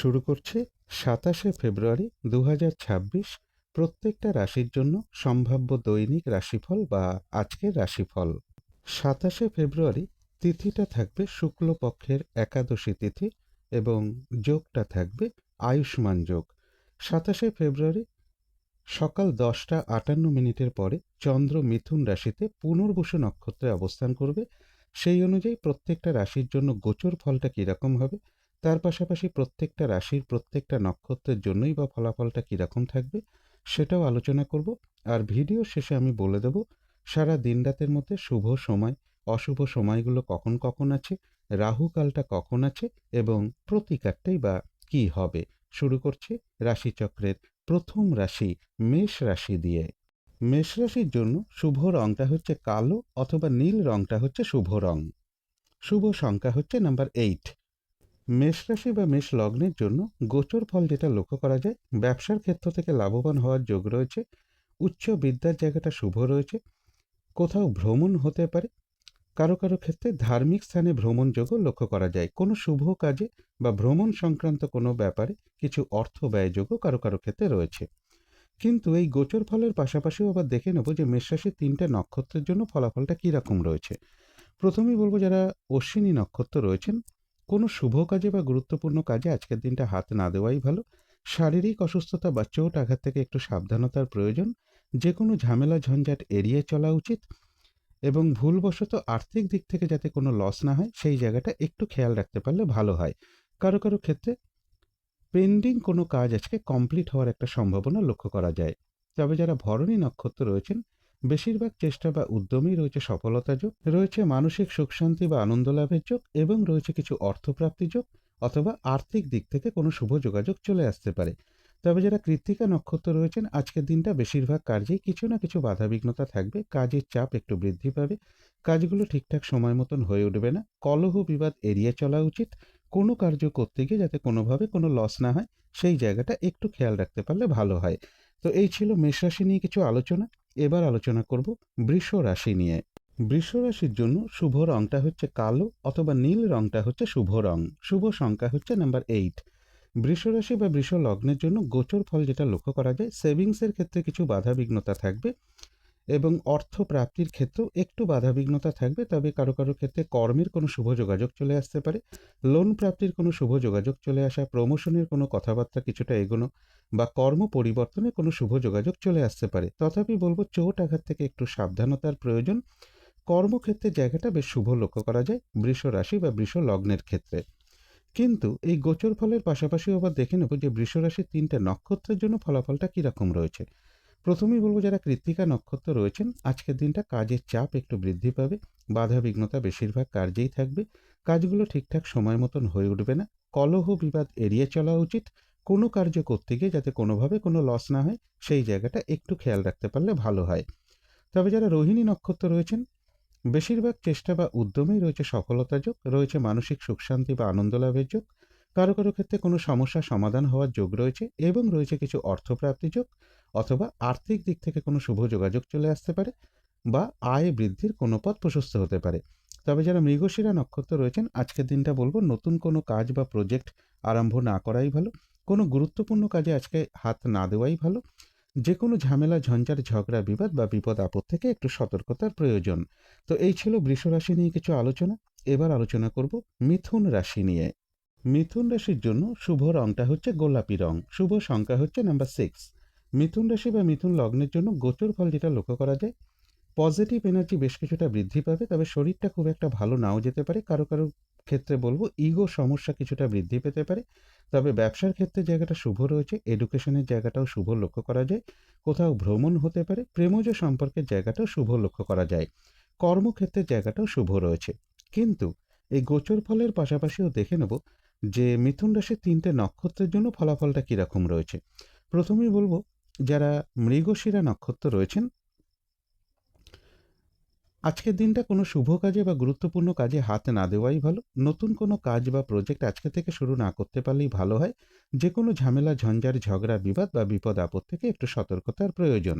শুরু করছি ২৭শে ফেব্রুয়ারি ২০২৬ প্রত্যেকটা রাশির জন্য সম্ভাব্য দৈনিক রাশিফল বা আজকের রাশিফল। ২৭শে ফেব্রুয়ারি তিথিটা থাকবে শুক্লপক্ষের একাদশী তিথি এবং যোগটা থাকবে আয়ুষ্মান যোগ। ২৭শে ফেব্রুয়ারি সকাল ১০টা ৫৮ মিনিটের পরে চন্দ্র মিথুন রাশিতে পুনর্বসু নক্ষত্রে অবস্থান করবে। সেই অনুযায়ী প্রত্যেকটা রাশির জন্য গোচর ফলটা কীরকম হবে, তার পাশাপাশি প্রত্যেকটা রাশির প্রত্যেকটা নক্ষত্রের জন্যই বা ফলাফলটা কীরকম থাকবে সেটাও আলোচনা করব। আর ভিডিও শেষে আমি বলে দেব সারা দিন রাতের মধ্যে শুভ সময় অশুভ সময়গুলো কখন কখন আছে, রাহুকালটা কখন আছে এবং প্রতিকারটাই বা কী হবে। শুরু করছি রাশিচক্রের প্রথম রাশি মেষ রাশি দিয়ে। মেষ রাশির জন্য শুভ রংটা হচ্ছে কালো অথবা নীল রংটা হচ্ছে শুভ রং। শুভ সংখ্যা হচ্ছে নাম্বার 8। মেষ রাশি বা মেষ লগ্নের জন্য গোচর ফল যেটা লক্ষ্য করা যায়, ব্যবসার ক্ষেত্র থেকে লাভবান হওয়ার যোগ রয়েছে, উচ্চ বিদ্যার জায়গাটা শুভ রয়েছে, কোথাও ভ্রমণ হতে পারে, কারো কারো ক্ষেত্রে ধার্মিক স্থানে ভ্রমণ যোগও লক্ষ্য করা যায়, কোনো শুভ কাজে বা ভ্রমণ সংক্রান্ত কোনো ব্যাপারে কিছু অর্থ ব্যয় যোগও কারো কারো ক্ষেত্রে রয়েছে। কিন্তু এই গোচর ফলের পাশাপাশিও আবার দেখে নেব যে মেষ রাশির 3টে নক্ষত্রের জন্য ফলাফলটা কী রকম রয়েছে। প্রথমেই বলবো যারা অশ্বিনী নক্ষত্র রয়েছেন, কোনো শুভ কাজে বা গুরুত্বপূর্ণ কাজে আজকের দিনটা হাত না দেওয়াই ভালো। শারীরিক অসুস্থতা বা চোট আঘাত থেকে একটু সাবধানতার প্রয়োজন। যে কোনো ঝামেলা ঝঞ্ঝাট এড়িয়ে চলা উচিত এবং ভুলবশত আর্থিক দিক থেকে যাতে কোনো লস না হয় সেই জায়গাটা একটু খেয়াল রাখতে পারলে ভালো হয়। কারো কারো ক্ষেত্রে পেন্ডিং কোনো কাজ আজকে কমপ্লিট হওয়ার একটা সম্ভাবনা লক্ষ্য করা যায়। তবে যারা ভরণী নক্ষত্র রয়েছেন, বেশিরভাগ চেষ্টা বা উদ্যমেই রয়েছে সফলতা যোগ, রয়েছে মানসিক সুখ শান্তি বা আনন্দ লাভের যোগ এবং রয়েছে কিছু অর্থপ্রাপ্তি যোগ অথবা আর্থিক দিক থেকে কোনো শুভ যোগাযোগ চলে আসতে পারে। তবে যারা কৃত্তিকা নক্ষত্র রয়েছেন, আজকের দিনটা বেশিরভাগ কার্যেই কিছু না কিছু বাধাবিঘ্নতা থাকবে, কাজের চাপ একটু বৃদ্ধি পাবে, কাজগুলো ঠিকঠাক সময় মতন হয়ে উঠবে না, কলহ বিবাদ এড়িয়ে চলা উচিত, কোনো কার্য করতে গিয়ে যাতে কোনোভাবে কোনো লস না হয় সেই জায়গাটা একটু খেয়াল রাখতে পারলে ভালো হয়। তো এই ছিল মেষ রাশি নিয়ে কিছু আলোচনা। এবার আলোচনা করব বৃষ রাশি নিয়ে। বৃষ রাশির জন্য শুভ রংটা হচ্ছে কালো অথবা নীল রংটা হচ্ছে শুভ রং। শুভ সংখ্যা হচ্ছে নাম্বার 8। বৃষ রাশি বা বৃষ লগ্নের জন্য গোচর ফল যেটা লক্ষ্য করা যায়, সেভিংসের ক্ষেত্রে কিছু বাধাবিঘ্নতা থাকবে এবং অর্থ প্রাপ্তির ক্ষেত্রেও একটু বাধাবিঘ্নতা থাকবে। তবে কারো কারো ক্ষেত্রে কর্মের কোনো শুভ যোগাযোগ চলে আসতে পারে, লোন প্রাপ্তির কোনো শুভ যোগাযোগ চলে আসা, প্রমোশনের কোনো কথাবার্তা কিছুটা এগোনো বা কর্ম পরিবর্তনের কোনো শুভ যোগাযোগ চলে আসতে পারে। তথাপি বলবো চোট আঘাত থেকে একটু সাবধানতার প্রয়োজন। কর্মক্ষেত্রের জায়গাটা বেশ শুভ লক্ষ্য করা যায় বৃষ রাশি বা বৃষ লগ্নের ক্ষেত্রে। কিন্তু এই গোচর ফলের পাশাপাশিও আবার দেখে নেব যে বৃষ রাশির 3টে নক্ষত্রের জন্য ফলাফলটা কীরকম রয়েছে। প্রথমেই বলবো যারা কৃত্তিকা নক্ষত্র রয়েছেন, আজকের দিনটা কাজের চাপ একটু বৃদ্ধি পাবে, বাধা বিঘ্নতা বেশিরভাগ কার্যেই থাকবে, কাজগুলো ঠিকঠাক সময় মতন হয়ে উঠবে না, কলহ বিবাদ এড়িয়ে চলা উচিত, কোনো কার্য করতে গিয়ে যাতে কোনোভাবে কোনো লস না হয় সেই জায়গাটা একটু খেয়াল রাখতে পারলে ভালো হয়। তবে যারা রোহিণী নক্ষত্র রয়েছেন, বেশিরভাগ চেষ্টা বা উদ্যমেই রয়েছে সফলতা যোগ, রয়েছে মানসিক সুখ শান্তি বা আনন্দ লাভের যোগ, কারো কারো ক্ষেত্রে কোনো সমস্যা সমাধান হওয়ার যোগ রয়েছে এবং রয়েছে কিছু অর্থপ্রাপ্তি যোগ অথবা আর্থিক দিক থেকে কোনো শুভ যোগাযোগ চলে আসতে পারে বা আয় বৃদ্ধির কোনো পথ প্রশস্ত হতে পারে। তবে যারা মৃগশিরা নক্ষত্র রয়েছেন, আজকের দিনটা বলবো নতুন কোনো কাজ বা প্রজেক্ট আরম্ভ না করাই ভালো, কোনো গুরুত্বপূর্ণ কাজে আজকে হাত না দেওয়াই ভালো, যে কোনো ঝামেলা ঝঞ্ঝাট ঝগড়া বিবাদ বা বিপদ আপদ থেকে একটু সতর্কতার প্রয়োজন। তো এই ছিল বৃষ রাশি নিয়ে কিছু আলোচনা। এবার আলোচনা করব মিথুন রাশি নিয়ে। মিথুন রাশির জন্য শুভ রংটা হচ্ছে গোলাপি রং। শুভ সংখ্যা হচ্ছে নাম্বার 6। মিথুন রাশি বা মিথুন লগ্নের জন্য গোচর ফল যেটা লক্ষ্য করা যায়, পজিটিভ এনার্জি বেশ কিছুটা বৃদ্ধি পাবে, তবে শরীরটা খুব একটা ভালো নাও যেতে পারে, কারো কারো ক্ষেত্রে বলবো ইগো সমস্যা কিছুটা বৃদ্ধি পেতে পারে। তবে ব্যবসার ক্ষেত্রে জায়গাটা শুভ রয়েছে, এডুকেশনের জায়গাটাও শুভ লক্ষ্য করা যায়, কোথাও ভ্রমণ হতে পারে, প্রেমজ সম্পর্কের জায়গাটাও শুভ লক্ষ্য করা যায়, কর্মক্ষেত্রের জায়গাটাও শুভ রয়েছে। কিন্তু এই গোচর ফলের পাশাপাশিও দেখে নেব যে মিথুন রাশির 3টে নক্ষত্রের জন্য ফলাফলটা কীরকম রয়েছে। প্রথমেই বলবো যারা মৃগশিরা নক্ষত্র রয়েছেন, আজকের দিনটা কোনো শুভ কাজে বা গুরুত্বপূর্ণ কাজে হাত না দেওয়াই ভালো, নতুন কোনো কাজ বা প্রজেক্ট আজকে থেকে শুরু না করতে পারলেই ভালো হয়, যে কোনো ঝামেলা ঝঞ্ঝাট ঝগড়া বিবাদ বা বিপদ আপদ থেকে একটু সতর্কতার প্রয়োজন।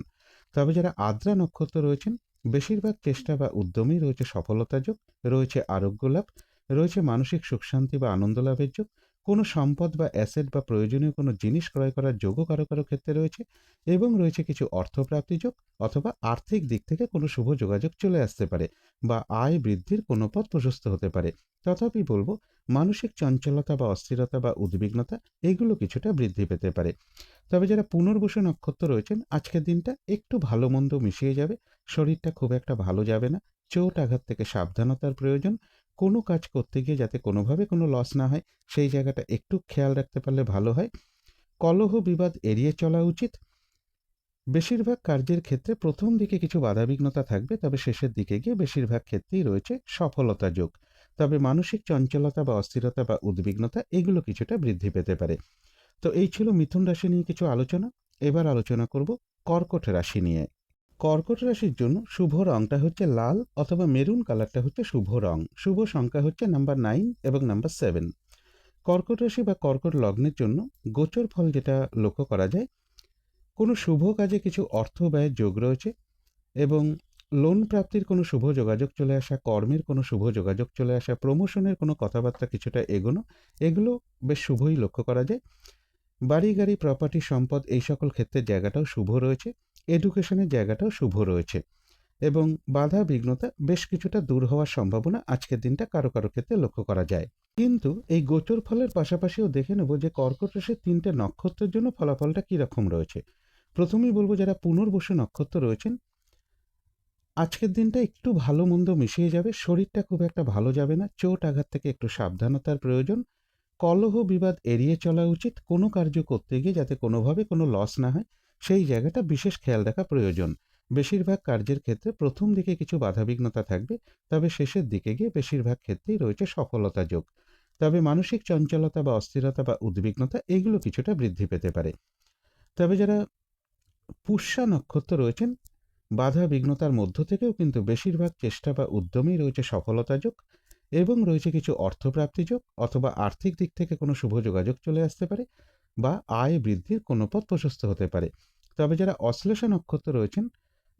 তবে যারা আদ্রা নক্ষত্র রয়েছেন, বেশিরভাগ চেষ্টা বা উদ্যমেই রয়েছে সফলতা যোগ, রয়েছে আরোগ্য লাভ, রয়েছে মানসিক সুখ শান্তি বা আনন্দ লাভের যোগ, কোনো সম্পদ বা অ্যাসেট বা প্রয়োজনীয় কোনো জিনিস ক্রয় করার যোগও কারো কারো ক্ষেত্রে রয়েছে, এবং রয়েছে কিছু অর্থপ্রাপ্তি যোগ অথবা আর্থিক দিক থেকে কোনো শুভ যোগাযোগ চলে আসতে পারে বা আয় বৃদ্ধির কোনো পথ প্রশস্ত হতে পারে। তথাপি বলবো, মানসিক চঞ্চলতা বা অস্থিরতা বা উদ্বিগ্নতা এগুলো কিছুটা বৃদ্ধি পেতে পারে। তবে যারা পুনর্বসু নক্ষত্র রয়েছেন, আজকের দিনটা একটু ভালো মন্দ মিশিয়ে যাবে। শরীরটা খুব একটা ভালো যাবে না। চোট আঘাত থেকে সাবধানতার প্রয়োজন। কোনো কাজ করতে গিয়ে যাতে কোনোভাবে কোনো লস না হয়, সেই জায়গাটা একটু খেয়াল রাখতে পারলে ভালো হয়। কলহ বিবাদ এড়িয়ে চলা উচিত। বেশিরভাগ কার্যের ক্ষেত্রে প্রথম দিকে কিছু বাধাবিঘ্নতা থাকবে, তবে শেষের দিকে গিয়ে বেশিরভাগ ক্ষেত্রেই রয়েছে সফলতা যোগ। তবে মানসিক চঞ্চলতা বা অস্থিরতা বা উদ্বিগ্নতা এগুলো কিছুটা বৃদ্ধি পেতে পারে। তো এই ছিল মিথুন রাশি নিয়ে কিছু আলোচনা। এবার আলোচনা করব কর্কট রাশি নিয়ে। কর্কট রাশির জন্য শুভ রংটা হচ্ছে লাল অথবা মেরুন কালারটা হচ্ছে শুভ রং। শুভ সংখ্যা হচ্ছে নাম্বার 9 এবং নাম্বার 7। কর্কট রাশি বা কর্কট লগ্নের জন্য গোচর ফল যেটা লক্ষ্য করা যায়, কোনো শুভ কাজে কিছু অর্থ ব্যয়ের যোগ রয়েছে, এবং লোন প্রাপ্তির কোনো শুভ যোগাযোগ চলে আসা, কর্মের কোনো শুভ যোগাযোগ চলে আসা, প্রমোশনের কোনো কথাবার্তা কিছুটা এগোনো, এগুলো বেশ শুভই লক্ষ্য করা যায়। বাড়ি গাড়ি প্রপার্টি সম্পদ এই সকল ক্ষেত্রের জায়গাটাও শুভ রয়েছে। এডুকেশনের জায়গাটাও শুভ রয়েছে, এবং বাধা বিঘ্নতা বেশ কিছুটা দূর হওয়ার সম্ভাবনা আজকের দিনটা কারো কারো ক্ষেত্রে লক্ষ্য করা যায়। কিন্তু এই গোচর ফলের পাশাপাশিও দেখে নেব যে কর্কট রাশির 3টে নক্ষত্রের জন্য ফলাফলটা কীরকম রয়েছে। প্রথমেই বলবো, যারা পুনর্বসু নক্ষত্র রয়েছেন, আজকের দিনটা একটু ভালো মন্দ মিশিয়ে যাবে। শরীরটা খুব একটা ভালো যাবে না। চোট আঘাত থেকে একটু সাবধানতার প্রয়োজন। কলহ বিবাদ এড়িয়ে চলা উচিত। কোনো কার্য করতে গিয়ে যাতে কোনোভাবে কোনো লস না হয়, সেই জায়গাটা বিশেষ খেয়াল রাখা প্রয়োজন। বেশিরভাগ কার্যের ক্ষেত্রে প্রথম দিকে কিছু বাধাবিঘ্নতা থাকবে, তবে শেষের দিকে গিয়ে বেশিরভাগ ক্ষেত্রেই রয়েছে সফলতা যোগ। তবে মানসিক চঞ্চলতা বা অস্থিরতা বা উদ্বিগ্নতা এগুলো কিছুটা বৃদ্ধি পেতে পারে। তবে যারা পুষ্যা নক্ষত্র রয়েছেন, বাধা বিঘ্নতার মধ্য থেকেও কিন্তু বেশিরভাগ চেষ্টা বা উদ্যমেই রয়েছে সফলতা যোগ, এবং রয়েছে কিছু অর্থপ্রাপ্তি যোগ অথবা আর্থিক দিক থেকে কোনো শুভ যোগাযোগ চলে আসতে পারে বা আয় বৃদ্ধির কোনো পথ প্রশস্ত হতে পারে। তবে যারা অশ্লেষা নক্ষত্র রয়েছেন,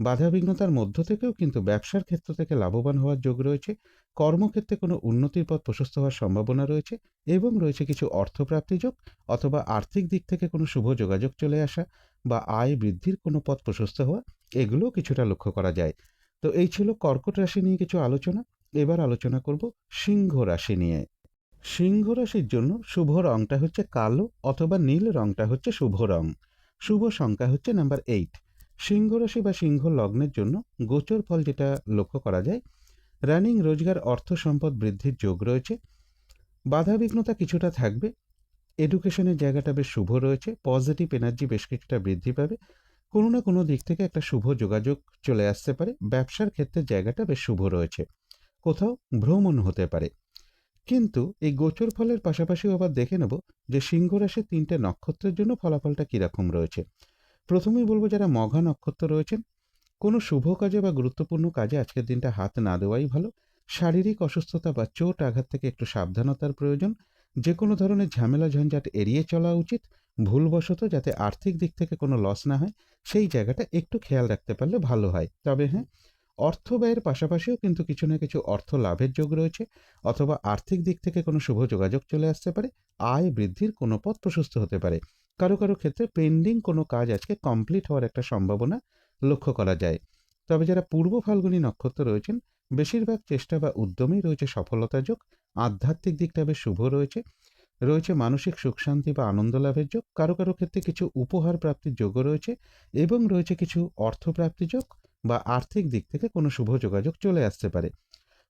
বাধা বিঘ্নতার মধ্য থেকেও কিন্তু ব্যবসার ক্ষেত্র থেকে লাভবান হওয়ার যোগ রয়েছে। কর্মক্ষেত্রে কোনো উন্নতির পথ প্রশস্ত হওয়ার সম্ভাবনা রয়েছে, এবং রয়েছে কিছু অর্থপ্রাপ্তি যোগ অথবা আর্থিক দিক থেকে কোনো শুভ যোগাযোগ চলে আসা বা আয় বৃদ্ধির কোনো পথ প্রশস্ত হওয়া, এগুলোও কিছুটা লক্ষ্য করা যায়। তো এই ছিল কর্কট রাশি নিয়ে কিছু আলোচনা। এবার আলোচনা করব সিংহ রাশি নিয়ে। সিংহ রাশির জন্য শুভ রংটা হচ্ছে কালো অথবা নীল রংটা হচ্ছে শুভ রং। শুভ সংখ্যা হচ্ছে নাম্বার 8। সিংহ রাশি বা সিংহ লগ্নের জন্য গোচর ফল যেটা লক্ষ্য করা যায়, রানিং রোজগার অর্থ সম্পদ বৃদ্ধির যোগ রয়েছে। বাধা বিঘ্নতা কিছুটা থাকবে। এডুকেশনের জায়গাটা বেশ শুভ রয়েছে। পজিটিভ এনার্জি বেশ কিছুটা বৃদ্ধি পাবে। কোনো না কোনো দিক থেকে একটা শুভ যোগাযোগ চলে আসতে পারে। ব্যবসার ক্ষেত্রে জায়গাটা বেশ শুভ রয়েছে। কোথাও ভ্রমণ হতে পারে। কিন্তু এই গোচর ফলের পাশাপাশিও আবার দেখে নেব যে সিংহ রাশির 3টে নক্ষত্রের জন্য ফলাফলটা কীরকম রয়েছে। প্রথমেই বলবো, যারা মঘা নক্ষত্র রয়েছেন, কোনো শুভ কাজে বা গুরুত্বপূর্ণ কাজে আজকের দিনটা হাত না দেওয়াই ভালো। শারীরিক অসুস্থতা বা চোট আঘাত থেকে একটু সাবধানতার প্রয়োজন। যে কোনো ধরনের ঝামেলা ঝঞ্ঝাট এড়িয়ে চলা উচিত। ভুলবশত যাতে আর্থিক দিক থেকে কোনো লস না হয়, সেই জায়গাটা একটু খেয়াল রাখতে পারলে ভালো হয়। তবে হ্যাঁ, অর্থ ব্যয়ের পাশাপাশিও কিন্তু কিছু না কিছু অর্থ লাভের যোগ রয়েছে, অথবা আর্থিক দিক থেকে কোনো শুভ যোগাযোগ চলে আসতে পারে। আয় বৃদ্ধির কোনো পথ প্রশস্ত হতে পারে। কারো কারো ক্ষেত্রে পেন্ডিং কোনো কাজ আজকে কমপ্লিট হওয়ার একটা সম্ভাবনা লক্ষ্য করা যায়। তবে যারা পূর্ব ফাল্গুনী নক্ষত্র রয়েছেন, বেশিরভাগ চেষ্টা বা উদ্যমেই রয়েছে সফলতা যোগ। আধ্যাত্মিক দিকটা বেশ শুভ রয়েছে। রয়েছে মানসিক সুখ শান্তি বা আনন্দ লাভের যোগ। কারো কারো ক্ষেত্রে কিছু উপহার প্রাপ্তির যোগও রয়েছে, এবং রয়েছে কিছু অর্থপ্রাপ্তি যোগ বা আর্থিক দিক থেকে কোনো শুভ যোগাযোগ চলে আসতে পারে।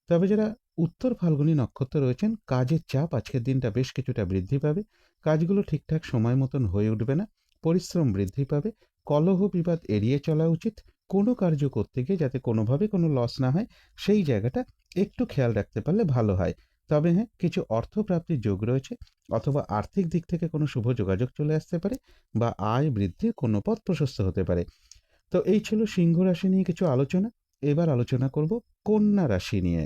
তবে যারা উত্তর ফাল্গুনী নক্ষত্র রয়েছেন, কাজের চাপ আজকের দিনটা বেশ কিছুটা বৃদ্ধি পাবে। কাজগুলো ঠিকঠাক সময় মতন হয়ে উঠবে না। পরিশ্রম বৃদ্ধি পাবে। কলহ বিবাদ এড়িয়ে চলা উচিত। কোনো কার্য করতে গিয়ে যাতে কোনোভাবে কোনো লস না হয়, সেই জায়গাটা একটু খেয়াল রাখতে পারলে ভালো হয়। তবে হ্যাঁ, কিছু অর্থপ্রাপ্তির যোগ রয়েছে, অথবা আর্থিক দিক থেকে কোনো শুভ যোগাযোগ চলে আসতে পারে বা আয় বৃদ্ধির কোনো পথ প্রশস্ত হতে পারে। তো এই ছিল সিংহ রাশি নিয়ে কিছু আলোচনা। এবার আলোচনা করব কন্যা রাশি নিয়ে।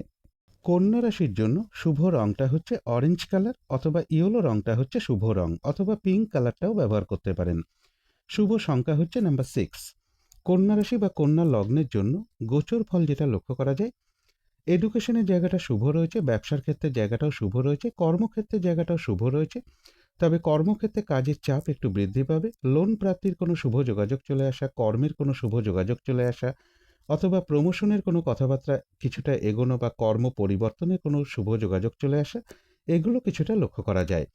কন্যা রাশির জন্য শুভ রংটা হচ্ছে অরেঞ্জ কালার, অথবা ইয়েলো রংটা হচ্ছে শুভ রং, অথবা পিঙ্ক কালারটাও ব্যবহার করতে পারেন। শুভ সংখ্যা হচ্ছে নাম্বার 6। কন্যা রাশি বা কন্যা লগ্নের জন্য গোচর ফল যেটা লক্ষ্য করা যায়, এডুকেশনের জায়গাটা শুভ রয়েছে, ব্যবসার ক্ষেত্রে জায়গাটাও শুভ রয়েছে, কর্মক্ষেত্রের জায়গাটাও শুভ রয়েছে। তবে কর্মক্ষেত্রে কাজের চাপ একটু বৃদ্ধি পাবে। লোন প্রাপ্তির কোনো শুভ যোগাযোগ চলে আসা, কর্মের কোনো শুভ যোগাযোগ চলে আসা, অথবা প্রমোশনের কোনো কথাবার্তা কিছুটা এগোনো বা কর্ম পরিবর্তনের কোনো শুভ যোগাযোগ চলে আসা, এগুলো কিছুটা লক্ষ্য করা যায়।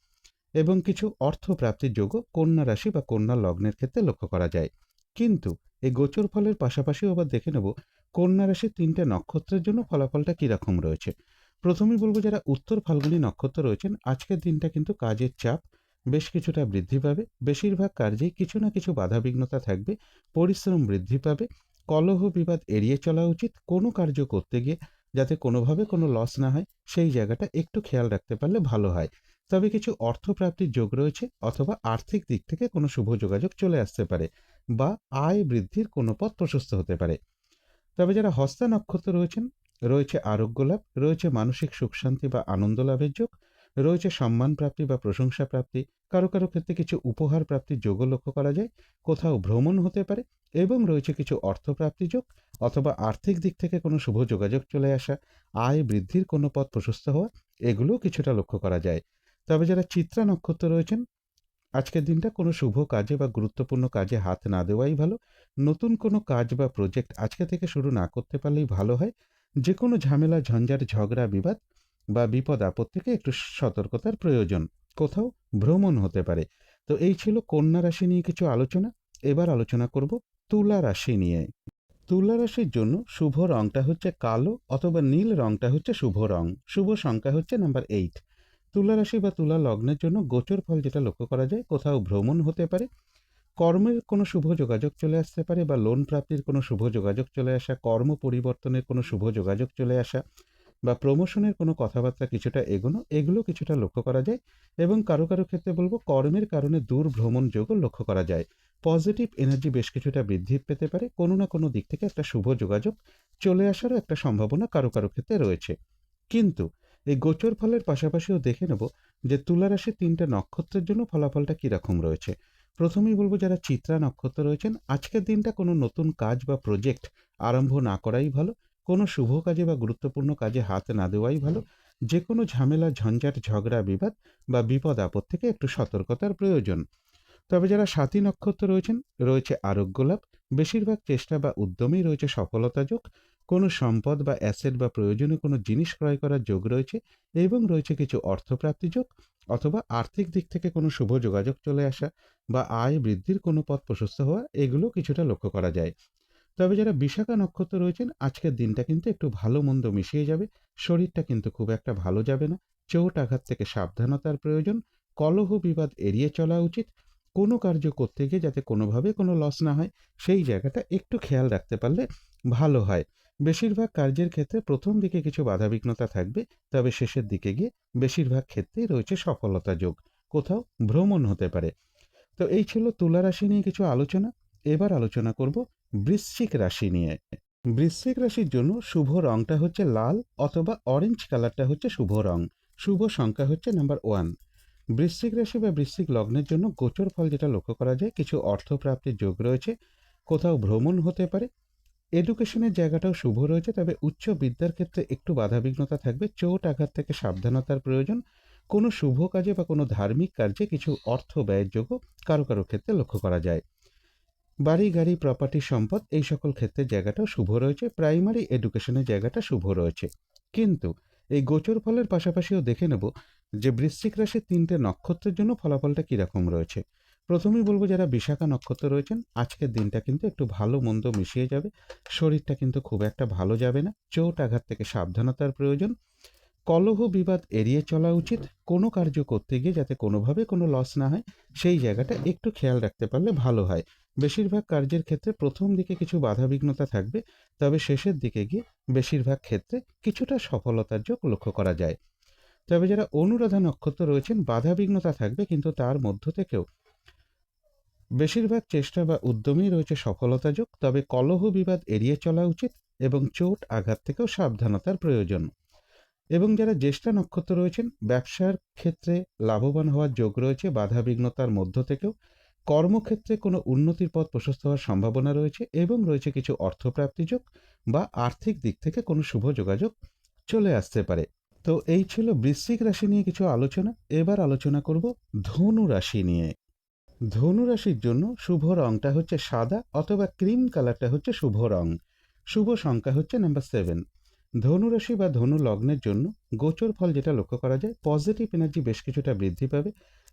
এবং কিছু অর্থ প্রাপ্তির যোগও কন্যা রাশি বা কন্যা লগ্নের ক্ষেত্রে লক্ষ্য করা যায়। কিন্তু এই গোচর ফলের পাশাপাশিও আবার দেখে নেব কন্যা রাশির ৩টে নক্ষত্রের জন্য ফলাফলটা কীরকম রয়েছে। প্রথমেই বলবো, যারা উত্তর ফাল্গুনী নক্ষত্র রয়েছেন, আজকের দিনটা কিন্তু কাজের চাপ বেশ কিছুটা বৃদ্ধি পাবে। বেশিরভাগ কার্যেই কিছু না কিছু বাধাবিঘ্নতা থাকবে, পরিশ্রম বৃদ্ধি পাবে। কলহ বিবাদ এড়িয়ে চলা উচিত। কোনো কার্য করতে গিয়ে যাতে কোনোভাবে কোনো লস না হয়, সেই জায়গাটা একটু খেয়াল রাখতে পারলে ভালো হয়। তবে কিছু অর্থপ্রাপ্তির যোগ রয়েছে, অথবা আর্থিক দিক থেকে কোনো শুভ যোগাযোগ চলে আসতে পারে, বা আয় বৃদ্ধির কোনো পথ প্রশস্ত হতে পারে। তবে যারা হস্তা নক্ষত্র রয়েছেন, রয়েছে আরোগ্য লাভ, রয়েছে মানসিক সুখ শান্তি বা আনন্দ লাভের যোগ, রয়েছে সম্মান প্রাপ্তি বা প্রশংসা প্রাপ্তি, কারো কারো ক্ষেত্রে কিছু উপহার প্রাপ্তির যোগও লক্ষ্য করা যায়, কোথাও ভ্রমণ হতে পারে, এবং রয়েছে কিছু অর্থপ্রাপ্তি যোগ, অথবা আর্থিক দিক থেকে কোনো শুভ যোগাযোগ চলে আসা, আয় বৃদ্ধির কোনো পথ প্রশস্ত হওয়া, এগুলোও কিছুটা লক্ষ্য করা যায়। তবে যারা চিত্রা নক্ষত্র রয়েছেন, আজকের দিনটা কোনো শুভ কাজে বা গুরুত্বপূর্ণ কাজে হাত না দেওয়াই ভালো। নতুন কোনো কাজ বা প্রজেক্ট আজকে থেকে শুরু না করতে পারলেই ভালো হয়। যে কোনো ঝামেলা, ঝঞ্ঝাট, ঝগড়া, বিবাদ বা বিপদ আপদ থেকে একটু সতর্কতার প্রয়োজন। কোথাও ভ্রমণ হতে পারে। তো এই ছিল কন্যা রাশি নিয়ে কিছু আলোচনা। এবার আলোচনা করব তুলা রাশি নিয়ে। তুলা রাশির জন্য শুভ রংটা হচ্ছে কালো, অথবা নীল রংটা হচ্ছে শুভ রং। শুভ সংখ্যা হচ্ছে নাম্বার 8। তুলা রাশি বা তুলা লগ্নের জন্য গোচর ফল যেটা লক্ষ্য করা যায়, কোথাও ভ্রমণ হতে পারে, কর্মের কোনো শুভ যোগাযোগ চলে আসতে পারে, বা লোন প্রাপ্তির কোনো শুভ যোগাযোগ চলে আসা, কর্ম পরিবর্তনের কোনো শুভ যোগাযোগ চলে আসা, বা প্রমোশনের কোনো কথাবার্তা কিছুটা এগোনো, এগুলো কিছুটা লক্ষ্য করা যায়। এবং কারো কারো ক্ষেত্রে বলবো কর্মের কারণে দূর ভ্রমণ যোগও লক্ষ্য করা যায়। পজিটিভ এনার্জি বেশ কিছুটা বৃদ্ধি পেতে পারে, কোনো না কোনো দিক থেকে একটা শুভ যোগাযোগ চলে আসারও একটা সম্ভাবনা কারো কারো ক্ষেত্রে রয়েছে। কিন্তু এই গোচর ফলের পাশাপাশিও দেখে নেব যে তুলা রাশির ৩টে নক্ষত্রের জন্য ফলাফলটা কীরকম রয়েছে। প্রথমেই বলবো, যারা চিত্রা নক্ষত্র রয়েছেন, আজকের দিনটা কোনো নতুন কাজ বা প্রজেক্ট আরম্ভ না করাই ভালো। কোনো শুভ কাজে বা গুরুত্বপূর্ণ কাজে হাত না দেওয়াই ভালো। যে কোনো ঝামেলা, ঝঞ্ঝাট, ঝগড়া, বিবাদ বা বিপদ আপদ থেকে একটু সতর্কতার প্রয়োজন। তবে যারা সাথী নক্ষত্র রয়েছেন, রয়েছে আরোগ্য লাভ। বেশিরভাগ চেষ্টা বা উদ্যমেই রয়েছে সফলতা যোগ। কোনো সম্পদ বা অ্যাসেট বা প্রয়োজনীয় কোনো জিনিস ক্রয় করার যোগ রয়েছে, এবং রয়েছে কিছু অর্থপ্রাপ্তি যোগ, অথবা আর্থিক দিক থেকে কোনো শুভ যোগাযোগ চলে আসা বা আয় বৃদ্ধির কোনো পথ প্রশস্ত হওয়া, এগুলো কিছুটা লক্ষ্য করা যায়। তবে যারা বিশাখা নক্ষত্র রয়েছেন, আজকের দিনটা কিন্তু একটু ভালো মন্দ মিশিয়ে যাবে। শরীরটা কিন্তু খুব একটা ভালো যাবে না। চোট আঘাত থেকে সাবধানতার প্রয়োজন। কলহ বিবাদ এড়িয়ে চলা উচিত। কোনো কার্য করতে গিয়ে যাতে কোনোভাবে কোনো লস না হয়, সেই জায়গাটা একটু খেয়াল রাখতে পারলে ভালো হয়। বেশিরভাগ কার্যের ক্ষেত্রে প্রথম দিকে কিছু বাধাবিঘ্নতা থাকবে, তবে শেষের দিকে গিয়ে বেশিরভাগ ক্ষেত্রেই রয়েছে সফলতা যোগ। কোথাও ভ্রমণ হতে পারে। তো এই ছিল তুলা রাশি নিয়ে কিছু আলোচনা। এবার আলোচনা করব বৃশ্চিক রাশি নিয়ে। বৃশ্চিক রাশির জন্য শুভ রংটা হচ্ছে লাল, অথবা অরেঞ্জ কালারটা হচ্ছে শুভ রং। শুভ সংখ্যা হচ্ছে নাম্বার 1। বৃশ্চিক রাশি বা বৃশ্চিক লগ্নের জন্য গোচর ফল যেটা লক্ষ্য করা যায়, কিছু অর্থপ্রাপ্তির যোগ রয়েছে, কোথাও ভ্রমণ হতে পারে। এডুকেশনের জায়গাটাও শুভ রয়েছে, তবে উচ্চ বিদ্যার ক্ষেত্রে একটু বাধাবিঘ্নতা থাকবে। চোট আঘাত থেকে সাবধানতার প্রয়োজন। কোনো শুভ কাজে বা কোনো ধার্মিক কার্যে কিছু অর্থ ব্যয়ের যোগও কারো কারো ক্ষেত্রে লক্ষ্য করা যায়। বাড়ি, গাড়ি, প্রপার্টি, সম্পদ, এই সকল ক্ষেত্রের জায়গাটাও শুভ রয়েছে। প্রাইমারি এডুকেশনের জায়গাটা শুভ রয়েছে। কিন্তু এই গোচর ফলের পাশাপাশিও দেখে নেব যে বৃশ্চিক রাশির ৩টে নক্ষত্রের জন্য ফলাফলটা কীরকম রয়েছে। প্রথমেই বলবো, যারা বিশাখা নক্ষত্র রয়েছেন, আজকের দিনটা কিন্তু একটু ভালো মন্দ মিশিয়ে যাবে। শরীরটা কিন্তু খুব একটা ভালো যাবে না। চোট আঘাত থেকে সাবধানতার প্রয়োজন। কলহ বিবাদ এড়িয়ে চলা উচিত। কোনো কার্য করতে গিয়ে যাতে কোনোভাবে কোনো লস না হয়, সেই জায়গাটা একটু খেয়াল রাখতে পারলে ভালো হয়। বেশিরভাগ কার্যের ক্ষেত্রে প্রথম দিকে কিছু বাধাবিঘ্নতা থাকবে, তবে শেষের দিকে গিয়ে বেশিরভাগ ক্ষেত্রে কিছুটা সফলতার যোগ লক্ষ্য করা যায়। তবে যারা অনুরাধা নক্ষত্র রয়েছেন, বাধাবিঘ্নতা থাকবে, কিন্তু তার মধ্য থেকেও বেশিরভাগ চেষ্টা বা উদ্যমেই রয়েছে সফলতা যোগ। তবে কলহ বিবাদ এড়িয়ে চলা উচিত, এবং চোট আঘাত থেকেও সাবধানতার প্রয়োজন। এবং যারা জ্যেষ্ঠা নক্ষত্র রয়েছেন, ব্যবসার ক্ষেত্রে লাভবান হওয়ার যোগ রয়েছে বাধাবিঘ্নতার মধ্য থেকেও। কর্মক্ষেত্রে কোনো উন্নতির পথ প্রশস্ত হওয়ার সম্ভাবনা রয়েছে, এবং রয়েছে কিছু অর্থপ্রাপ্তি যোগ বা আর্থিক দিক থেকে কোনো শুভ যোগাযোগ চলে আসতে পারে। তো এই ছিল বৃশ্চিক রাশি নিয়ে কিছু আলোচনা। এবার আলোচনা করব ধনু রাশি নিয়ে। ধনু রাশির জন্য শুভ রংটা হচ্ছে সাদা অথবা ক্রিম কালারটা হচ্ছে শুভ রং। শুভ সংখ্যা হচ্ছে নাম্বার 7। ধনু রাশি বা ধনু লগ্নের জন্য গোচর ফল যেটা লক্ষ্য করা যায়, পজিটিভ এনার্জি বেশ কিছুটা বৃদ্ধি পাবে।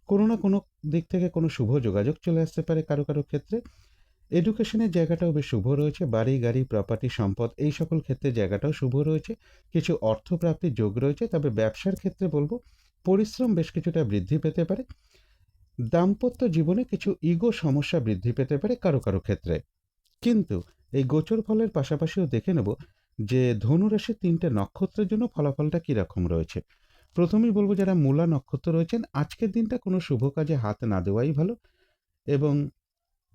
কোনো না কোনো দিক থেকে কোনো শুভ যোগাযোগ চলে আসতে পারে কারো কারো ক্ষেত্রে। এডুকেশনের জায়গাটাও বেশ শুভ রয়েছে। বাড়ি গাড়ি প্রপার্টি সম্পদ এই সকল ক্ষেত্রে জায়গাটাও শুভ রয়েছে। কিছু অর্থপ্রাপ্তির যোগ রয়েছে। তবে ব্যবসার ক্ষেত্রে বলবো পরিশ্রম বেশ কিছুটা বৃদ্ধি পেতে পারে। দাম্পত্য জীবনে কিছু ইগো সমস্যা বৃদ্ধি পেতে পারে কারো কারো ক্ষেত্রে। কিন্তু এই গোচর ফলের পাশাপাশিও দেখে নেব যে ধনুরাশির ৩টে নক্ষত্রের জন্য ফলাফলটা কীরকম রয়েছে। প্রথমেই বলবো যারা মূলা নক্ষত্র রয়েছেন, আজকের দিনটা কোনো শুভ কাজে হাত না দেওয়াই ভালো এবং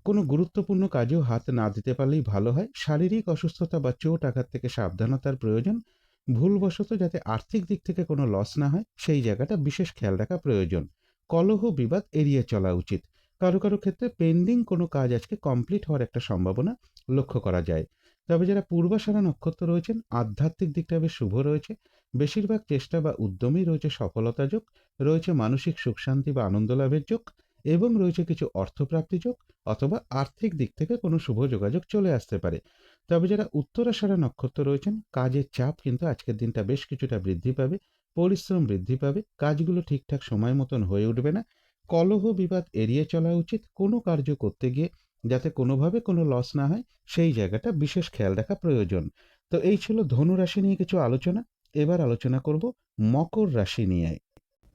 কোনো গুরুত্বপূর্ণ কাজেও হাত না দিতে পারলেই ভালো হয়। শারীরিক অসুস্থতা বা চোট আঘাত থেকে সাবধানতার প্রয়োজন। ভুলবশত যাতে আর্থিক দিক থেকে কোনো লস না হয় সেই জায়গাটা বিশেষ খেয়াল রাখা প্রয়োজন। কলহ বিবাদ এড়িয়ে চলা উচিত। কারো কারো ক্ষেত্রে পেন্ডিং কোনো কাজ আজকে কমপ্লিট হওয়ার একটা সম্ভাবনা লক্ষ্য করা যায়। তবে যারা পূর্বাষাঢ়া নক্ষত্র রয়েছেন, আধ্যাত্মিক দিকটা বেশ শুভ রয়েছে। বেশিরভাগ চেষ্টা বা উদ্যমেই রয়েছে সফলতা যোগ, রয়েছে মানসিক সুখ শান্তি বা আনন্দ লাভের যোগ এবং রয়েছে কিছু অর্থপ্রাপ্তি যোগ অথবা আর্থিক দিক থেকে কোনো শুভ যোগাযোগ চলে আসতে পারে। তবে যারা উত্তরাষাঢ়া নক্ষত্র রয়েছেন, কাজের চাপ কিন্তু আজকের দিনটা বেশ কিছুটা বৃদ্ধি পাবে। পরিশ্রম বৃদ্ধি পাবে। কাজগুলো ঠিকঠাক সময় মতন হয়ে উঠবে না। কলহ বিবাদ এড়িয়ে চলা উচিত। কোনো কার্য করতে গিয়ে যাতে কোনোভাবে কোনো লস না হয় সেই জায়গাটা বিশেষ খেয়াল রাখা প্রয়োজন। তো এই ছিল ধনু রাশি নিয়ে কিছু আলোচনা। এবার আলোচনা করব মকর রাশি নিয়ে।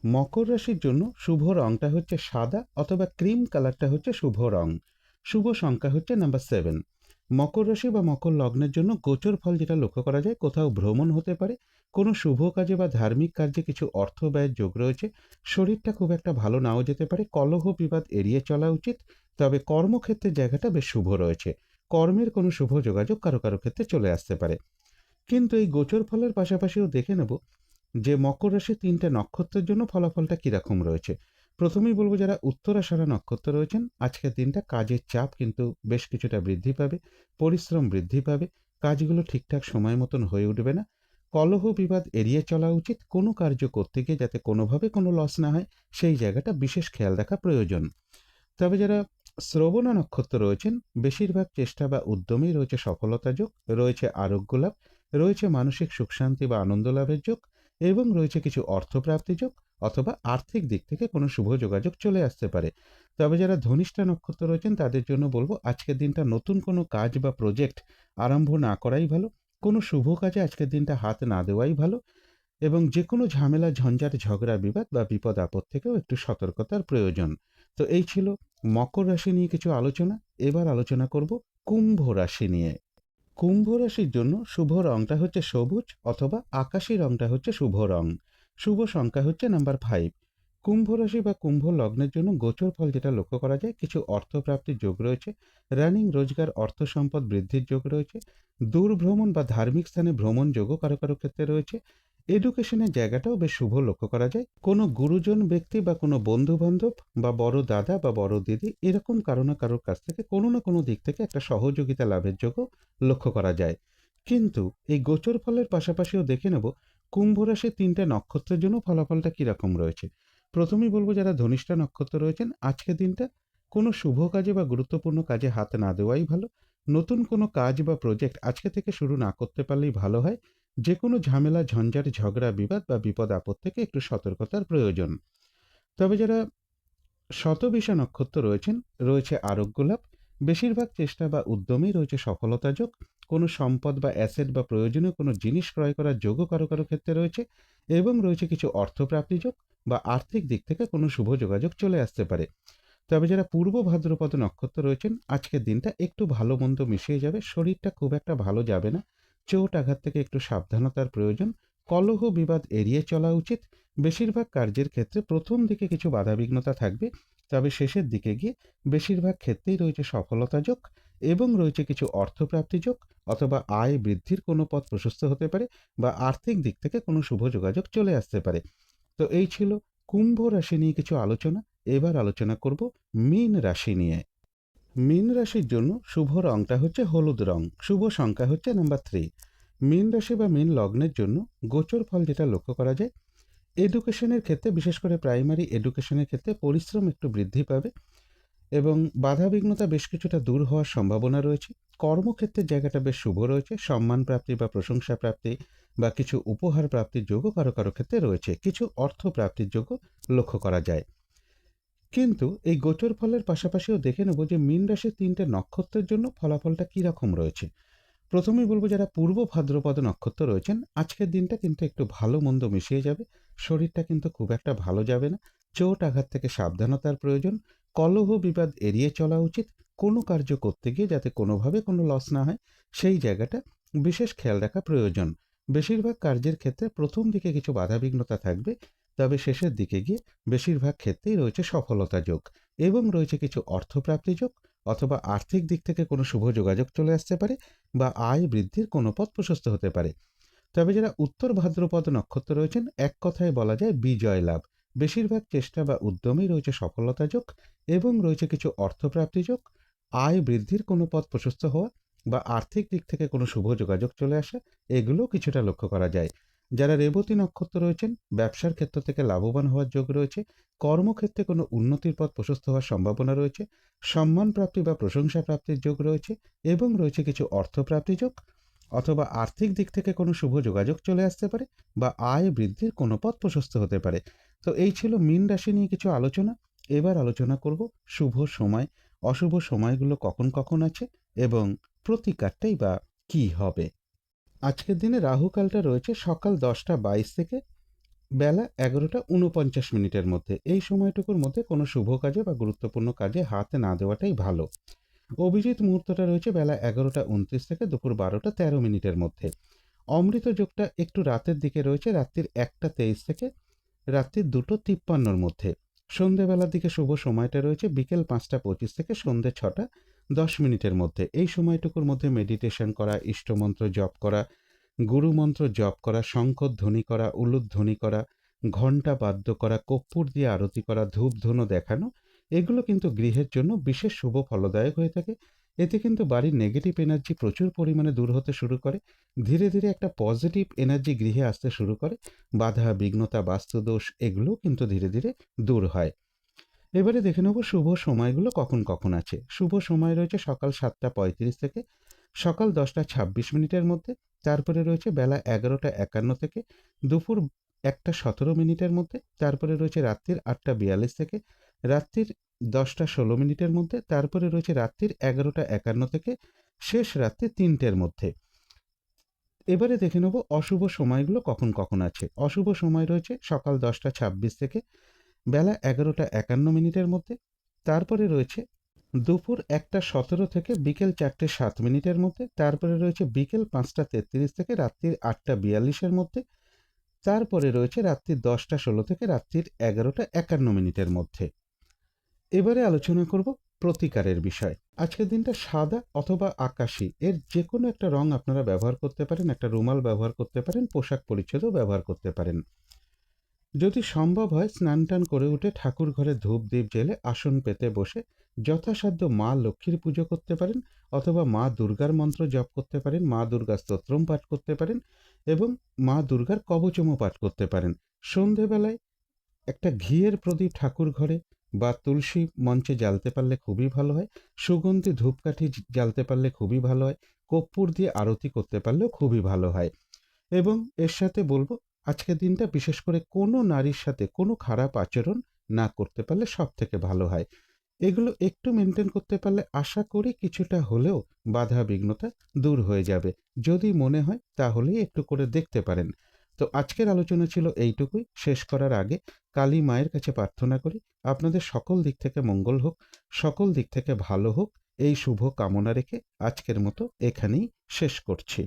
মকর রাশির জন্য শুভ রংটা হচ্ছে সাদা অথবা ক্রিম কালারটা হচ্ছে শুভ রং। শুভ সংখ্যা হচ্ছে নাম্বার 7। মকর রাশি বা মকর লগ্নের জন্য গোচর ফল যেটা লক্ষ্য করা যায়, কোথাও ভ্রমণ হতে পারে, কোনো শুভ কাজে বা ধার্মিক কার্যে কিছু অর্থ ব্যয়ের যোগ রয়েছে। শরীরটা খুব একটা ভালো নাও যেতে পারে। কলহ বিবাদ এড়িয়ে চলা উচিত। তবে কর্মক্ষেত্রের জায়গাটা বেশ শুভ রয়েছে। কর্মের কোনো শুভ যোগাযোগ কারো কারো ক্ষেত্রে চলে আসতে পারে। কিন্তু এই গোচর ফলের পাশাপাশিও দেখে নেব যে মকর রাশির ৩টে নক্ষত্রের জন্য ফলাফলটা কীরকম রয়েছে। প্রথমেই বলব যারা উত্তরাষাঢ়া নক্ষত্র রয়েছেন, আজকের দিনটা কাজের চাপ কিন্তু বেশ কিছুটা বৃদ্ধি পাবে। পরিশ্রম বৃদ্ধি পাবে। কাজগুলো ঠিকঠাক সময় মতন হয়ে উঠবে না। কলহ বিবাদ এড়িয়ে চলা উচিত। কোনো কার্য করতে গিয়ে যাতে কোনোভাবে কোনো লস না হয় সেই জায়গাটা বিশেষ খেয়াল রাখা প্রয়োজন। তবে যারা শ্রবণা নক্ষত্র রয়েছেন, বেশিরভাগ চেষ্টা বা উদ্যমেই রয়েছে সফলতা যোগ, রয়েছে আরোগ্য লাভ, রয়েছে মানসিক সুখ শান্তি বা আনন্দ লাভের যোগ এবং রয়েছে কিছু অর্থপ্রাপ্তি যোগ অথবা আর্থিক দিক থেকে কোনো শুভ যোগাযোগ চলে আসতে পারে। তবে যারা ধনিষ্ঠা নক্ষত্র রয়েছেন তাদের জন্য বলবো আজকের দিনটা নতুন কোনো কাজ বা প্রজেক্ট আরম্ভ না করাই ভালো। কোনো শুভ কাজে আজকের দিনটা হাত না দেওয়াই ভালো এবং যে কোনো ঝামেলা ঝঞ্ঝাট ঝগড়া বিবাদ বা বিপদ আপদ থেকেও একটু সতর্কতার প্রয়োজন। তো এই ছিল মকর রাশি নিয়ে কিছু আলোচনা। এবার আলোচনা করব কুম্ভ রাশি নিয়ে। কুম্ভ রাশির জন্য শুভ রংটা হচ্ছে সবুজ অথবা আকাশী রংটা হচ্ছে শুভ রং। শুভ সংখ্যা হচ্ছে নাম্বার 5। কুম্ভ রাশি বা কুম্ভ লগ্নের জন্য গোচর ফল যেটা লক্ষ্য করা যায়, কিছু অর্থপ্রাপ্তির যোগ রয়েছে। রানিং রোজগার অর্থ সম্পদ বৃদ্ধির যোগ রয়েছে। দূর ভ্রমণ বা ধার্মিক স্থানে ভ্রমণ যোগও কারো কারো ক্ষেত্রে রয়েছে। এডুকেশনের জায়গাটাও বেশ শুভ লক্ষ্য করা যায়। কোনো গুরুজন ব্যক্তি বা কোনো বন্ধু বান্ধব বা বড় দাদা বা বড় দিদি এরকম কারো না কারোর কাছ থেকে কোনো না কোনো দিক থেকে একটা সহযোগিতা লাভের যোগও লক্ষ্য করা যায়। কিন্তু এই গোচর ফলের পাশাপাশিও দেখে নেব কুম্ভ রাশির ৩টে নক্ষত্রের জন্য ফলাফলটা কীরকম রয়েছে। প্রথমেই বলবো যারা ধনিষ্ঠা নক্ষত্র রয়েছেন, আজকের দিনটা কোনো শুভ কাজে বা গুরুত্বপূর্ণ কাজে হাত না দেওয়াই ভালো। নতুন কোনো কাজ বা প্রজেক্ট আজকে থেকে শুরু না করতে পারলেই ভালো হয়। যে কোনো ঝামেলা ঝঞ্ঝাট ঝগড়া বিবাদ বা বিপদ আপদ থেকে একটু সতর্কতার প্রয়োজন। তবে যারা শতবিশা নক্ষত্র রয়েছেন, রয়েছে আরোগ্য লাভ। বেশিরভাগ চেষ্টা বা উদ্যমেই রয়েছে সফলতা যোগ। কোনো সম্পদ বা অ্যাসেট বা প্রয়োজনীয় কোনো জিনিস ক্রয় করার যোগও কারো কারো ক্ষেত্রে রয়েছে এবং রয়েছে কিছু অর্থপ্রাপ্তি যোগ বা আর্থিক দিক থেকে কোনো শুভ যোগাযোগ চলে আসতে পারে। তবে যারা পূর্ব ভাদ্রপদ নক্ষত্র রয়েছেন, আজকের দিনটা একটু ভালো মন্দ মিশিয়ে যাবে। শরীরটা খুব একটা ভালো যাবে না। চোট আঘাত থেকে একটু সাবধানতার প্রয়োজন। কলহ বিবাদ এড়িয়ে চলা উচিত। বেশিরভাগ কার্যের ক্ষেত্রে প্রথম দিকে কিছু বাধাবিঘ্নতা থাকবে, তবে শেষের দিকে গিয়ে বেশিরভাগ ক্ষেত্রেই রয়েছে সফলতা যোগ এবং রয়েছে কিছু অর্থপ্রাপ্তি যোগ অথবা আয় বৃদ্ধির কোনো পথ প্রশস্ত হতে পারে বা আর্থিক দিক থেকে কোনো শুভ যোগাযোগ চলে আসতে পারে। তো এই ছিল কুম্ভ রাশি নিয়ে কিছু আলোচনা। এবার আলোচনা করব মীন রাশি নিয়ে। মীন রাশির জন্য শুভ রংটা হচ্ছে হলুদ রং। শুভ সংখ্যা হচ্ছে নাম্বার 3। মীন রাশি বা মীন লগ্নের জন্য গোচর ফল যেটা লক্ষ্য করা যায়, এডুকেশনের ক্ষেত্রে, বিশেষ করে প্রাইমারি এডুকেশনের ক্ষেত্রে পরিশ্রম একটু বৃদ্ধি পাবে এবং বাধাবিঘ্নতা বেশ কিছুটা দূর হওয়ার সম্ভাবনা রয়েছে। কর্মক্ষেত্রের জায়গাটা বেশ শুভ রয়েছে। সম্মান প্রাপ্তি বা প্রশংসা প্রাপ্তি বা কিছু উপহার প্রাপ্তির যোগও কারো কারো ক্ষেত্রে রয়েছে। কিছু অর্থ প্রাপ্তির যোগও লক্ষ্য করা যায়। কিন্তু এই গোচর ফলের পাশাপাশিও দেখে নেব যে মীন রাশির ৩টে নক্ষত্রের জন্য ফলাফলটা কী রকম রয়েছে। প্রথমেই বলব, যারা পূর্ব ভাদ্রপদ নক্ষত্র রয়েছেন, আজকের দিনটা কিন্তু একটু ভালো মন্দ মিশিয়ে যাবে। শরীরটা কিন্তু খুব একটা ভালো যাবে না। চোট আঘাত থেকে সাবধানতার প্রয়োজন। কলহ বিবাদ এড়িয়ে চলা উচিত। কোনো কার্য করতে গিয়ে যাতে কোনোভাবে কোনো লস না হয়, সেই জায়গাটা বিশেষ খেয়াল রাখা প্রয়োজন। বেশিরভাগ কার্যের ক্ষেত্রে প্রথম দিকে কিছু বাধাবিঘ্নতা থাকবে, তবে শেষের দিকে গিয়ে বেশিরভাগ ক্ষেত্রেই রয়েছে সফলতা যোগ এবং রয়েছে কিছু অর্থপ্রাপ্তি যোগ, অথবা আর্থিক দিক থেকে কোনো শুভ যোগাযোগ চলে আসতে পারে বা আয় বৃদ্ধির কোনো পথ প্রশস্ত হতে পারে। তবে যারা উত্তর ভাদ্রপদ নক্ষত্র রয়েছেন, এক কথায় বলা যায় বিজয় লাভ। বেশিরভাগ চেষ্টা বা উদ্যমেই রয়েছে সফলতা যোগ এবং রয়েছে কিছু অর্থপ্রাপ্তি যোগ, আয় বৃদ্ধির কোনো পথ প্রশস্ত হওয়া বা আর্থিক দিক থেকে কোনো শুভ যোগাযোগ চলে আসা, এগুলো কিছুটা লক্ষ্য করা যায়। যারা রেবতী নক্ষত্র রয়েছেন, ব্যবসার ক্ষেত্র থেকে লাভবান হওয়ার যোগ রয়েছে। কর্মক্ষেত্রে কোনো উন্নতির পথ প্রশস্ত হওয়ার সম্ভাবনা রয়েছে। সম্মান প্রাপ্তি বা প্রশংসা প্রাপ্তির যোগ রয়েছে এবং রয়েছে কিছু অর্থপ্রাপ্তি যোগ, অথবা আর্থিক দিক থেকে কোনো শুভ যোগাযোগ চলে আসতে পারে বা আয় বৃদ্ধির কোনো পথ প্রশস্ত হতে পারে। তো এই ছিল মীন রাশি নিয়ে কিছু আলোচনা। এবার আলোচনা করব শুভ সময়, অশুভ সময়গুলো কখন কখন আছে এবং প্রতিকারটাই বা কী হবে। আজকের দিনে রাহুকালটা রয়েছে সকাল 10টা 22 থেকে বেলা 11টা 49 মিনিটের মধ্যে। এই সময়টুকুর মধ্যে কোনো শুভ কাজে বা গুরুত্বপূর্ণ কাজে হাত না দেওয়াটাই ভালো। অভিজিৎ মুহূর্তটা রয়েছে বেলা 11টা 29 থেকে দুপুর 12টা 13 মিনিটের মধ্যে। অমৃত যোগটা একটু রাতের দিকে রয়েছে, রাত্রির 1টা 23 থেকে রাত্রির 2টো 53-র মধ্যে। সন্ধেবেলার দিকে শুভ সময়টা রয়েছে বিকেল 5টা 25 থেকে সন্ধে 6টা 10 মিনিটের মধ্যে। এই সময়টুকুর মধ্যে মেডিটেশন করা, ইষ্টমন্ত্র জপ করা, গুরুমন্ত্র জপ করা, শঙ্খধ্বনি করা, উলুধ্বনি করা, ঘণ্টা বাদ্য করা, কর্পূর দিয়ে আরতি করা, ধূপ ধুনো দেখানো, এগুলো কিন্তু গৃহের জন্য বিশেষ শুভ ফলদায়ক হয়ে থাকে। এতে কিন্তু বাড়ির নেগেটিভ এনার্জি প্রচুর পরিমাণে দূর হতে শুরু করে। ধীরে ধীরে একটা পজিটিভ এনার্জি গৃহে আসতে শুরু করে। বাধা বিঘ্নতা, বাস্তুদোষ, এগুলোও কিন্তু ধীরে ধীরে দূর হয়। এবারে দেখে নেব শুভ সময়গুলো কখন কখন আছে। শুভ সময় রয়েছে সকাল 7টা 35 থেকে সকাল 10টা 26 মিনিটের মধ্যে। তারপরে রয়েছে বেলা 11টা 51 থেকে দুপুর 1টা 17 মিনিটের মধ্যে। তারপরে রয়েছে রাত্রির 8টা 42 থেকে রাত্রির 10টা 16 মিনিটের মধ্যে। তারপরে রয়েছে রাত্রির 11টা 51 থেকে শেষ রাত্রি 3টের মধ্যে। এবারে দেখে নেব অশুভ সময়গুলো কখন কখন আছে। অশুভ সময় রয়েছে সকাল 10টা 26 থেকে বেলা 11টা 51 মিনিটের মধ্যে। তারপরে রয়েছে দুপুর 1টা 17 থেকে বিকেল 4টে 7 মিনিটের মধ্যে। তারপরে রয়েছে বিকেল 5টা 33 থেকে রাত্রির 8টা 42-এর মধ্যে। তারপরে রয়েছে রাত্রির 10টা 16 থেকে রাত্রির 11টা 51 মিনিটের মধ্যে। এবারে আলোচনা করব প্রতিকারের বিষয়। আজকের দিনটা সাদা অথবা আকাশি, এর যে কোনো একটা রং আপনারা ব্যবহার করতে পারেন। একটা রুমাল ব্যবহার করতে পারেন, পোশাক পরিচ্ছদও ব্যবহার করতে পারেন। যদি সম্ভব হয় স্নান টান করে উঠে ঠাকুর ঘরে ধূপ দ্বীপ জেলে আসন পেতে বসে যথাসাধ্য মা লক্ষ্মীর পুজো করতে পারেন, অথবা মা দুর্গার মন্ত্র জপ করতে পারেন, মা দুর্গা স্তোত্রম পাঠ করতে পারেন এবং মা দুর্গার কবচমও পাঠ করতে পারেন। সন্ধেবেলায় একটা ঘিয়ের প্রদীপ ঠাকুর ঘরে বা তুলসী মঞ্চে জ্বালতে পারলে খুবই ভালো হয়। সুগন্ধি ধূপকাঠি জ্বালতে পারলে খুবই ভালো হয়। কর্পূর দিয়ে আরতি করতে পারলেও খুবই ভালো হয়। এবং এর সাথে বলবো, আজকের দিনটা বিশেষ করে কোনো নারীর সাথে কোনো খারাপ আচরণ না করতে পারলে সব থেকে ভালো হয়। এগুলো একটু মেনটেন করতে পারলে আশা করি কিছুটা হলেও বাধা বিঘ্নতা দূর হয়ে যাবে। যদি মনে হয় তাহলেই একটু করে দেখতে পারেন। তো আজকের আলোচনা ছিল এইটুকুই। শেষ করার আগে কালী মায়ের কাছে প্রার্থনা করি আপনাদের সকল দিক থেকে মঙ্গল হোক, সকল দিক থেকে ভালো হোক, এই শুভ কামনা রেখে আজকের মতো এখানেই শেষ করছি।